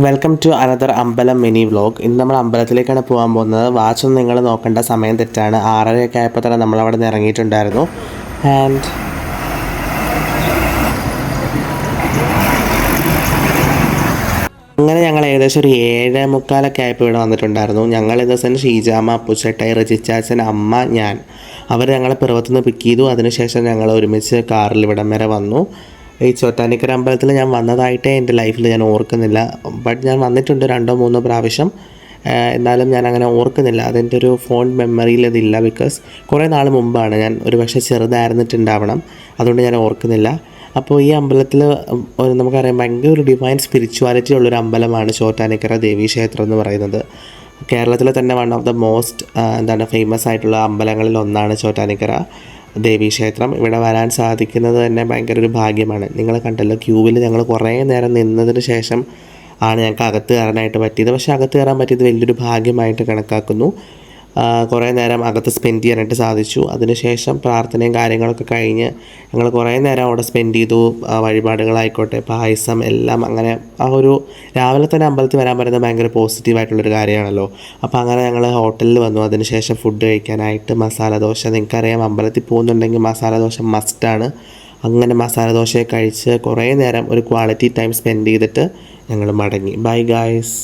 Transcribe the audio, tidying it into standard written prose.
Welcome to another അമ്പലം mini vlog. ഇന്ന് നമ്മൾ അമ്പലത്തിലേക്കാണ് പോകാൻ പോകുന്നത്. വാച്ചൊന്നും നിങ്ങൾ നോക്കേണ്ട, സമയം തെറ്റാണ്. 6:30 ആയപ്പോൾ തന്നെ നമ്മളവിടെ നിന്ന് ഇറങ്ങിയിട്ടുണ്ടായിരുന്നു. ആൻഡ് അങ്ങനെ ഞങ്ങൾ ഏകദേശം ഒരു 7:45 ആയപ്പോൾ ഇവിടെ വന്നിട്ടുണ്ടായിരുന്നു. ഞങ്ങൾ ഇന്ന് സെൻ ഷീജാമ്മ, അപ്പുച്ചേട്ടായി, റജിച്ചാച്ചൻ, അമ്മ, ഞാൻ അവർ ഞങ്ങളെ പിറവത്തുനിന്ന് പിക്ക് ചെയ്തു. അതിനുശേഷം ഞങ്ങൾ ഒരുമിച്ച് കാറിൽ ഇവിടം വരെ വന്നു. ഈ ചോറ്റാനിക്കര അമ്പലത്തിൽ ഞാൻ വന്നതായിട്ടേ എൻ്റെ ലൈഫിൽ ഞാൻ ഓർക്കുന്നില്ല. ബട്ട് ഞാൻ വന്നിട്ടുണ്ട് 2-3 പ്രാവശ്യം. എന്നാലും ഞാൻ അങ്ങനെ ഓർക്കുന്നില്ല. അതെൻ്റെ ഒരു ഫോൺ മെമ്മറിയിൽ ഇതില്ല. ബിക്കോസ് കുറേ നാൾ മുമ്പാണ്, ഞാൻ ഒരു പക്ഷേ ചെറുതായിരുന്നിട്ടുണ്ടാവണം. അതുകൊണ്ട് ഞാൻ ഓർക്കുന്നില്ല. അപ്പോൾ ഈ അമ്പലത്തിൽ നമുക്കറിയാം ഭയങ്കര ഒരു ഡിവൈൻ സ്പിരിച്വാലിറ്റി ഉള്ളൊരു അമ്പലമാണ് ചോറ്റാനിക്കര ദേവീക്ഷേത്രം എന്ന് പറയുന്നത്. കേരളത്തിലെ തന്നെ one of the most famous ആയിട്ടുള്ള അമ്പലങ്ങളിൽ ഒന്നാണ് ചോറ്റാനിക്കര ദേവീക്ഷേത്രം. ഇവിടെ വരാൻ സാധിക്കുന്നത് തന്നെ ഭയങ്കര ഒരു ഭാഗ്യമാണ്. നിങ്ങൾ കണ്ടല്ലോ, ക്യൂവിൽ ഞങ്ങൾ കുറേ നേരം നിന്നതിന് ശേഷം ആണ് ഞങ്ങൾക്ക് അകത്ത് കയറാനായിട്ട് പറ്റിയത്. പക്ഷേ അകത്ത് കയറാൻ പറ്റിയത് വലിയൊരു ഭാഗ്യമായിട്ട് കണക്കാക്കുന്നു. കുറേ നേരം അകത്ത് സ്പെൻഡ് ചെയ്യാനായിട്ട് സാധിച്ചു. അതിനുശേഷം പ്രാർത്ഥനയും കാര്യങ്ങളൊക്കെ കഴിഞ്ഞ് ഞങ്ങൾ കുറേ നേരം അവിടെ സ്പെൻഡ് ചെയ്തു. വഴിപാടുകളായിക്കോട്ടെ, പായസം എല്ലാം അങ്ങനെ രാവിലെ തന്നെ അമ്പലത്തിൽ വരാൻ പറയുന്നത് ഭയങ്കര പോസിറ്റീവായിട്ടുള്ളൊരു കാര്യമാണല്ലോ. അപ്പോൾ അങ്ങനെ ഞങ്ങൾ ഹോട്ടലിൽ വന്നു. അതിനുശേഷം ഫുഡ് കഴിക്കാനായിട്ട് മസാല ദോശ, നിങ്ങൾക്കറിയാം അമ്പലത്തിൽ പോകുന്നുണ്ടെങ്കിൽ മസാല ദോശ മസ്റ്റാണ്. അങ്ങനെ മസാല ദോശയെ കഴിച്ച് കുറേ നേരം ഒരു ക്വാളിറ്റി ടൈം സ്പെൻഡ് ചെയ്തിട്ട് ഞങ്ങൾ മടങ്ങി. Bye guys.